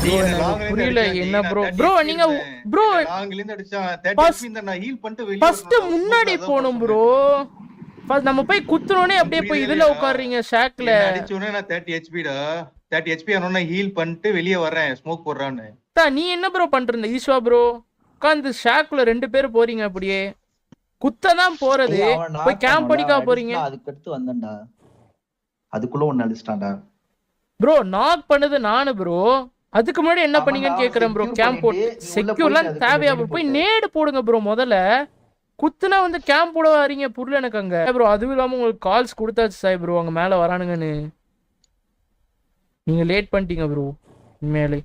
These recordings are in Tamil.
ப்ரோ எனக்கு புரியல என்ன ப்ரோ. ப்ரோ நீங்க ப்ரோ ஃபர்ஸ்ட் முன்னாடி போணும் ப்ரோ. ஃபர்ஸ்ட் நம்ம போய் குத்துறோனே அப்படியே போய் இதுல உட்கார்றீங்க ஷாக்ல. அடிச்சோனே நான் 30 HP டா. 30 HP ஆனோனே ஹீல் பண்ணிட்டு வெளிய வரேன் ஸ்மோக் போடுறான்னு. நீ என்ன ப்ரோ பண்றீங்க ஈஸ்வா ப்ரோ? உட்கார்ந்து ஷாக்ல 2 பேர் போறீங்க அப்படியே. குத்ததான் போறது. போய் கேம்ப் அடிக்க போறீங்க. அதுக்கு அடுத்து வந்தேன்டா. அதுக்குள்ள ஒன்னு அடிச்சிட்டான்டா. ப்ரோ நாக் பண்ணது நானு ப்ரோ. அதுக்கு முன்னாடி என்ன பண்ணீங்கன்னு கேக்குறேன் ப்ரோ. கேம்ப் போட்டு செக்யூர்லாம் தேவையா ப்ரோ? போய் நேடு போடுங்க ப்ரோ முதல்ல. குத்துனா வந்து கேம்ப் போட வரீங்க புரியல எனக்கு அங்க ப்ரோ. அதுவும் இல்லாம உங்களுக்கு கால்ஸ் கொடுத்தாச்சு சாய் ப்ரோ அங்க மேல வரானுங்கன்னு. நீங்க லேட் பண்ணிட்டீங்க ப்ரோ உண்மையிலே.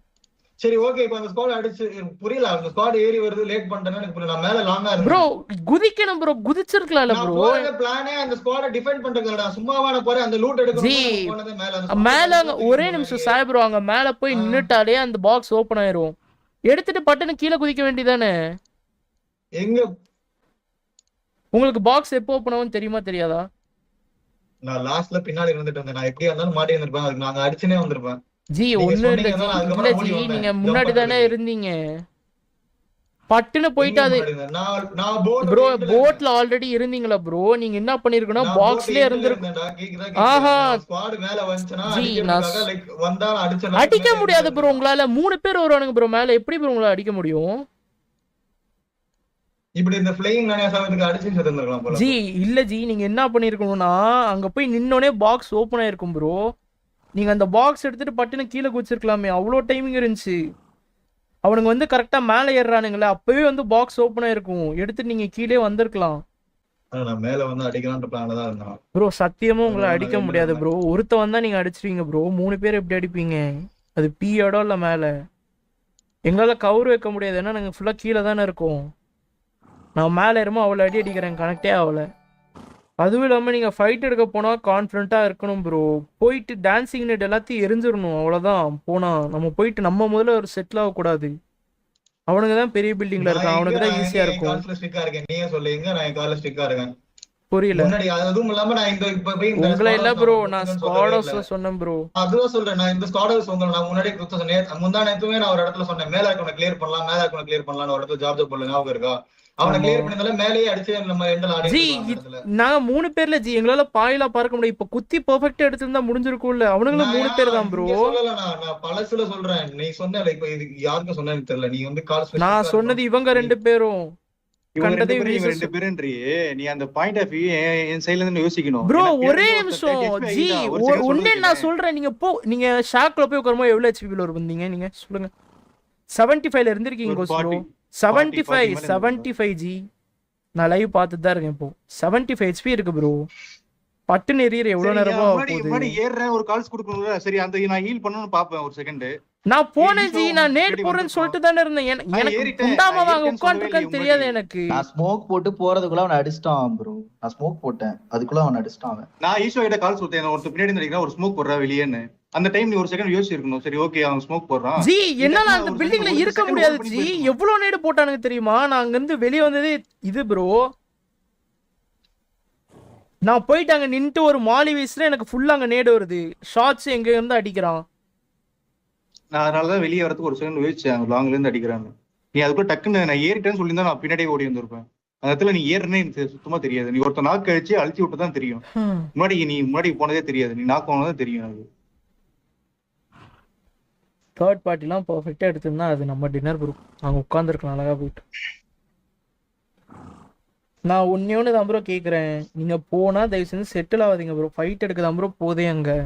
சரி ஓகே இப்போ அந்த ஸ்குவாட் அடிச்சு புரியல. அந்த ஸ்குவாட் ஏறி வருது லேட் பண்ணிட்டேன்னு எனக்கு புரியல. நான் மேல லாங்கா இருக்கேன் ப்ரோ. குதிக்கணும் ப்ரோ. குதிச்சிருக்கலாம்ல ப்ரோ. நான் பிளானே அந்த ஸ்குவாட டிஃபெண்ட் பண்றதுடா. சும்மாவான போறேன் அந்த லூட் எடுக்கணும் போனது மேல. மேல ஒரே நிமிஷம் சாய் ப்ரோ அங்க மேல போய் நின்னுட்டாலே அந்த பாக்ஸ் ஓபன் ஆயிரும். எடுத்துட்டு பட்டுன்னு கீழே குதிக்க வேண்டியதானே. எங்க உங்களுக்கு பாக்ஸ் எப்போ ஓபன் ஆகும் தெரியுமா தெரியாதா? நான் லாஸ்ட்ல பின்னாடி இருந்துட்டு வந்தேன். நான் எப்படியா இருந்தாலும் மாட்டி வந்திருப்பேன். அதுக்கு நாங்க அடிச்சுனே வந்திருப்பேன். ஜி ஒண்ணு இல்ல ஜி நீங்க முன்னாடி தானே இருந்தீங்க. பட்டுன்னு போயிட்டு அது ப்ரோ போட்ல ஆல்ரெடி இருந்தீங்களா ப்ரோ? நீங்க என்ன பண்ணிருக்கணும் பாக்ஸ்லயே இருந்திருக்கும். ஆஹா ஸ்குவாட் மேல வந்துச்சுனா லைக் வந்தா அடிச்சனா அடிக்க முடியாது ப்ரோ. உங்களால 3 பேர் வருவானுங்க ப்ரோ மேல. எப்படி ப்ரோ உங்களால அடிக்க முடியும்? இப்படி இந்த ஃப்ளையிங் நானே சாவதுக்கு அடிச்சு செத்துறலாம் போல. ஜி இல்ல ஜி நீங்க என்ன பண்ணிருக்கணும்னா அங்க போய் நின்னோனே பாக்ஸ் ஓபன் ஆயிருக்கும் ப்ரோ. நீங்க அந்த பாக்ஸ் எடுத்துட்டு பட்டுன்னு கீழே குதிச்சிருக்கலாமே. அவ்வளோ டைமிங் இருந்துச்சு. அவனுங்க வந்து கரெக்டா மேலே ஏறானுங்களே அப்பவே வந்து பாக்ஸ் ஓபன் ஆயிருக்கும். எடுத்துட்டு நீங்க கீழே வந்திருக்கலாம். நான் மேல வந்து அடிக்கலாம்ன்ற பிளான்ல தான் இருந்தேன் ப்ரோ. சத்தியமா உங்களை அடிக்க முடியாது ப்ரோ. ஒருத்த வந்தா நீங்க அடிச்சிருவீங்க ப்ரோ. 3 பேர் எப்படி அடிப்பீங்க? அது பி இடம் இல்ல மேல. எங்களால கவர் வைக்க முடியாது. ஏன்னா நாங்க ஃபுல்லா கீழே தானே இருக்கோம். நான் மேலே ஏறுமோ அவ்வளோ அடி அடிக்கிறேன் கனெக்டே ஆகல. அதுவும் இல்லாமல் நீங்கள் ஃபைட் எடுக்க போனால் கான்ஃபிடண்ட்டாக இருக்கணும் ப்ரோ. போயிட்டு டான்ஸிங் நெட் எல்லாத்தையும் எரிஞ்சிடணும் அவ்வளோதான். போனால் நம்ம போயிட்டு நம்ம முதல்ல ஒரு செட்டில் ஆகக்கூடாது. அவனுங்க தான் பெரிய பில்டிங்ல இருக்கான். அவனுக்கு தான் ஈஸியா இருக்கும். புரியல. உங்களை இல்ல ப்ரோ நான் ஸ்குவாடர்ஸ் சொன்னேன் ப்ரோ. அதுதான் சொல்றேன். நான் இந்த ஸ்குவாடர்ஸ் நான் முன்னாடி முந்தா நேத்துமே நான் ஒரு இடத்துல சொன்னேன் மேல இருக்கவனை கிளியர் பண்ணலாம் மேல இருக்கவனை கிளியர் பண்ணலாம் ஒரு இடத்துல ஜார்ஜ் போல ஞாபகம் இருக்கா? அவனை கிளியர் பண்ணதால மேலேயே அடிச்சு நம்ம எண்டல ஆடி. ஜி நாங்க 3 பேர்ல ஜி எங்களால பாயிலா பார்க்க முடியும். இப்ப குத்தி பெர்ஃபெக்ட்டா எடுத்திருந்தா முடிஞ்சிருக்கும்ல. அவனுங்களும் 3 பேர் தான் ப்ரோ. சொல்லல நான் பழசுல சொல்றேன். நீ சொன்ன இப்ப இது யாருக்கு சொன்னேன்னு தெரியல. நீ வந்து கால் நான் சொன்னது இவங்க 2 பேரும். கண்டதே 2 பேருன்றியே. நீ அந்த பாயிண்ட் ஆஃப் வியூ என் சைடுல இருந்து யோசிக்கணும் ப்ரோ. ஒரே நிமிஷம் ஜி ஒண்ணே நான் சொல்றேன். நீங்க ஷாக்ல போய் உட்காரும்போது எவ்வளவு ஹெச்பி ல வந்தீங்க நீங்க சொல்லுங்க. 75ல இருந்திருக்கீங்க ப்ரோ. 75 ஜி. நான் லைவ் பார்த்துட்டு தான் இருக்கேன் இப்போ. 75 ஹெச்பி இருக்கு ப்ரோ. பட்டுன்னு எரியற எவ்வளவு நேரமா போகுது. முன்னாடி ஏறறேன் ஒரு கால்ஸ் கொடுக்கணும்ல. சரி அந்த நான் ஹீல் பண்ணனும்னு பாப்பேன் ஒரு செகண்ட். நான் போனேன் ஜி. நான் நேட் போறேன்னு சொல்லிட்டு தானே இருந்தேன். எனக்கு குண்டாமா வாங்க உட்கார்ந்திருக்கேன்னு தெரியாது எனக்கு. நான் ஸ்மோக் போட்டு போறதுக்குள்ள அவன் அடிச்சிட்டான் ப்ரோ. நான் ஸ்மோக் போட்டேன் அதுக்குள்ள அவன் அடிச்சிட்டான். நான் ஈஷோ கிட்ட கால்ஸ் கொடுத்தேன். ஒரு பின்னாடி நினைக்கிறேன் ஒரு ஸ்மோக் போடுறா வெளியேன்னு. அந்த டைம் நீ ஒரு செகண்ட் யோசிச்சிருக்கணும். சரி ஓகே அவன் ஸ்மோக் போடுறான். ஜி என்னால அந்த பில்டிங்ல இருக்க முடியாது ஜி. எவ்வளவு நேடு போட்டானுங்க தெரியுமா? நான் அங்க இருந்து வெளிய வந்ததே இது ப்ரோ. நான் போயிட்டு அங்க நின்று ஒரு மாலி வீஸ்ல எனக்கு ஃபுல்லா அங்க நேடு வருது. ஷாட்ஸ் எங்க இருந்து அடிக்கிறான். நான் அதனாலதான் வெளியே வரதுக்கு ஒரு செகண்ட் யோசிச்சேன். லாங்ல இருந்து அடிக்கிறான்னு. நீ அதுக்குள்ள டக்குன்னு நான் ஏறிட்டேன்னு சொல்லியிருந்தா நான் பின்னாடியே ஓடி வந்திருப்பேன். அந்த இடத்துல நீ ஏறனே எனக்கு சுத்தமா தெரியாது. நீ ஒருத்த நாக்கு அடிச்சு அழிச்சு விட்டு தான் தெரியும். முன்னாடி போனதே தெரியாது. நீ நாக்கு போனதே தெரியும். அது தேர்ட் பார்ட்டிலாம் பர்ஃபெக்டாக எடுத்திருந்தா அது நம்ம டின்னர் ப்ரோ. அவங்க உட்காந்துருக்கலாம் அழகாக போயிட்டு. நான் ஒன்று தான் ப்ரோ கேட்குறேன். நீங்கள் போனால் தயவு செஞ்சு செட்டில் ஆகாதீங்க ப்ரோ. ஃபைட் எடுக்க தான் ப்ரோ போதே அங்கே.